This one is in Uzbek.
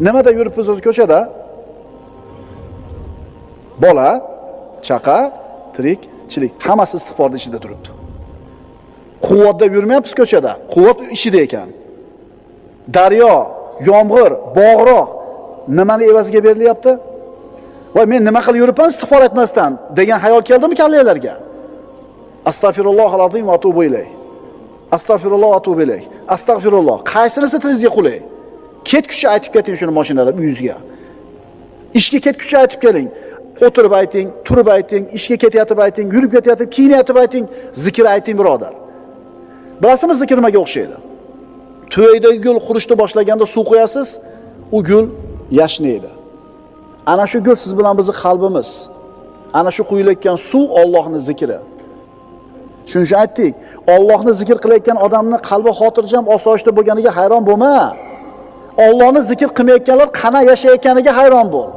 Nimada yuribmiz o'zi ko'chada? Bola, chaqa, tirikchilik, hammasi istig'forning ichida turibdi. Quvvatda yurmayapmiz ko'chada. Quvvat ishida ekan. Daryo, yomg'ir, bog'roq nimani evaziga berilyapti? Voy, men nima qilib yuribman istig'for etmasdan degan xayol keldimi kallanglarga? Astagfirullohal azim va atubu ilayh. Astagfirulloh va atubu ilayh. Astagfirulloh. Qaysinisi tilingizga qulay? Ketguncha aytib keting shuni mashinada uyingizga. Ishga ketguncha aytib keling. O'tirib ayting, turib ayting, ishga ketayotib ayting, yurib ketayotib, kiyinayotib ayting, zikr ayting birodar. Bilasizmi zikr nimaga o'xshaydi? To'ydagi gul qurishni boshlaganda suv qo'yasiz, u gul yashnaydi. Ana shu gul siz bilan bizning qalbimiz. Ana shu quyilayotgan suv Allohning zikri. Shuning uchun aytdik, Allohni zikr qilayotgan odamning qalbi xotirjam, osoyishta bo'lganiga hayron bo'lma. Allohni zikr qilmayotganlar qana yashayotganiga hayron bo'l.